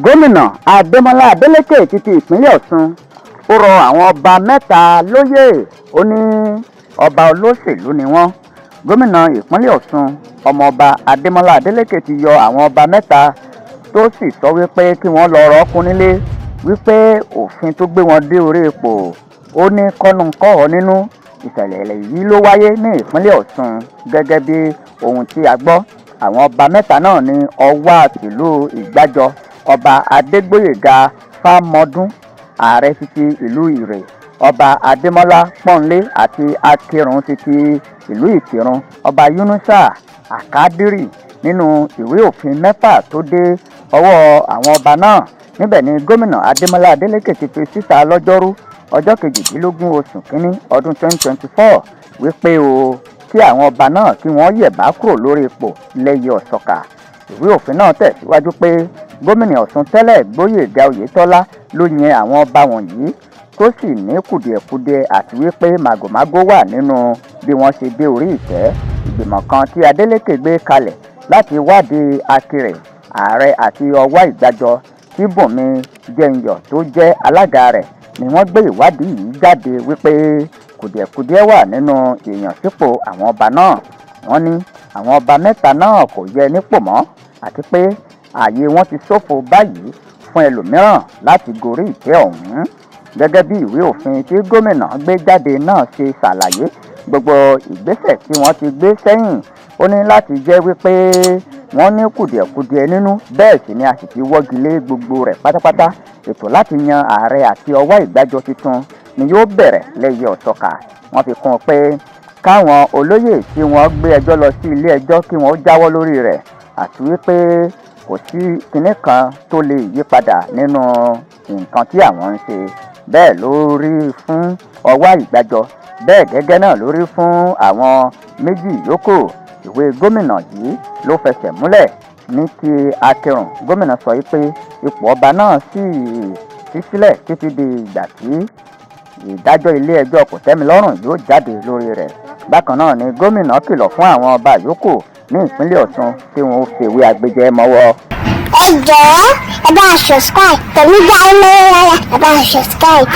Gómìnà Ademola Adeleke ti ìpínlẹ̀ Ọsun ó rọ àwọn ọba mẹ́ta lóyè. Ó ní ọba olóṣèlú ni wọ́n. Gómìnà ìpínlẹ̀ Ọsun ọmọọba Ademola Adeleke ti yọ àwọn ọba mẹ́ta tó sì sọ wípé kí wọ́n lọ rọ́ọ̀kùn nílé wípé òfin tó gbé wọn dé orí ipò ó ní kọ́nu-kọ́họ nínú. Ìṣẹ̀lẹ̀ yìí ló wáyé ní ìpínlẹ̀ Ọsun gẹ́gẹ́ bí ohun tí a gbọ́. Àwọn ọba mẹ́ta náà ní Ọwá tìlú Ìgbàjọ, ọba Adégbóyèga Fámọdún, ààrẹ títí ìlú Ìrè, ọba Adémọ́lá Pọ́nlé àti Akírun títí ìlú Ìkírun, ọba Yunusa Àkádírì. Nínú ìwé òfin mẹ́fà tó dé ọwọ́ àwọn ọba náà, níbẹ̀ ni gómìnà Ademola Adeleke ti fi síta lọ́jọ́rú ọjọ́ 18 oṣù kínní ọdún 2024 wípé kí àwọn ọba náà kí wọ́n yẹ̀bá kúrò lórí ipò lẹ́yẹ ọ̀sọ̀kà. Ìwé òfin náà tẹ̀síwájú pé gómìnà Ọ̀ṣun tẹ́lẹ̀ Gbóyèga Oyètọ́lá ló yan àwọn ọba wọ̀nyí tó sì ní kùdìẹ̀kudiẹ àti wípé màgòmágó wà nínú bí wọ́n ṣe dé orí ìtẹ́. Ìgbìmọ̀ kan tí Adeleke gbé kalẹ̀ láti wádìí Akirẹ̀, ààrẹ àti Ọwá Ìgbàjọ tí Bùnmi Jẹ́nyọ̀ tó jẹ́ alága rẹ̀ ni wọ́n gbé ìwádìí yìí jáde wípé kùdìẹ̀kudiẹ wà nínú ìyànsípò àwọn ọba náà. Wọ́n ní àwọn ọba mẹ́ta náà kò yẹ nípò mọ́ àti pé ààyè wọn ti ṣófo báyìí fún ẹlòmíràn láti gorí ìtẹ́ ọ̀hún. Gẹ́gẹ́ bí ìwé òfin tí gómìnà gbé jáde náà ṣe ṣàlàyé, gbogbo ìgbésẹ̀ tí wọ́n ti gbé sẹ́yìn ó ní láti jẹ́ wípé wọ́n ní kùdìẹ̀kudiẹ nínú, bẹ́ẹ̀ sì ni a sì ti wọ́gi lé gbogbo rẹ̀ pátápátá. Ètò láti yan ààrẹ àti Ọwá Ìgbàjọ tuntun ni yóò bẹ̀rẹ̀ lẹ́yẹ ọ̀sọ̀kà. Wọ́n fi kún un pé káwọn olóyè tí wọ́n gbé ẹjọ́ lọ sí ilé ẹjọ́ kí wọ́n jáwọ́ lórí rẹ̀ àti wípé kò sí kinní kan tó lè yí padà nínú nǹkan tí àwọn ń ṣe. Bẹ́ẹ̀ ló rí fún Ọwá Ìgbàjọ, bẹ́ẹ̀ gẹ́gẹ́ náà ló rí fún àwọn méjì yòókù. Ìwé gómìnà yìí ló fẹsẹ̀ múlẹ̀ ní ti Akírun. Gómìnà sọ pé ipò ọba náà sì ṣí sílẹ̀ títí di ìgbà tí ìdájọ́ ilé ẹjọ́ kòtẹ́milọ́rùn yóò jáde lórí rẹ̀. Bákan náà ni gómìnà kìlọ̀ fún àwọn ọba yòókù ní ìpínlẹ̀ Ọ̀ṣun tí wọn ó fèwé agbẹjẹ́ mọ́wọ́. Ẹ jọ̀ọ́ ẹ bá subscribe, tẹ̀mí gbá ẹ lọ́wọ́ rárá, ẹ bá subscribe.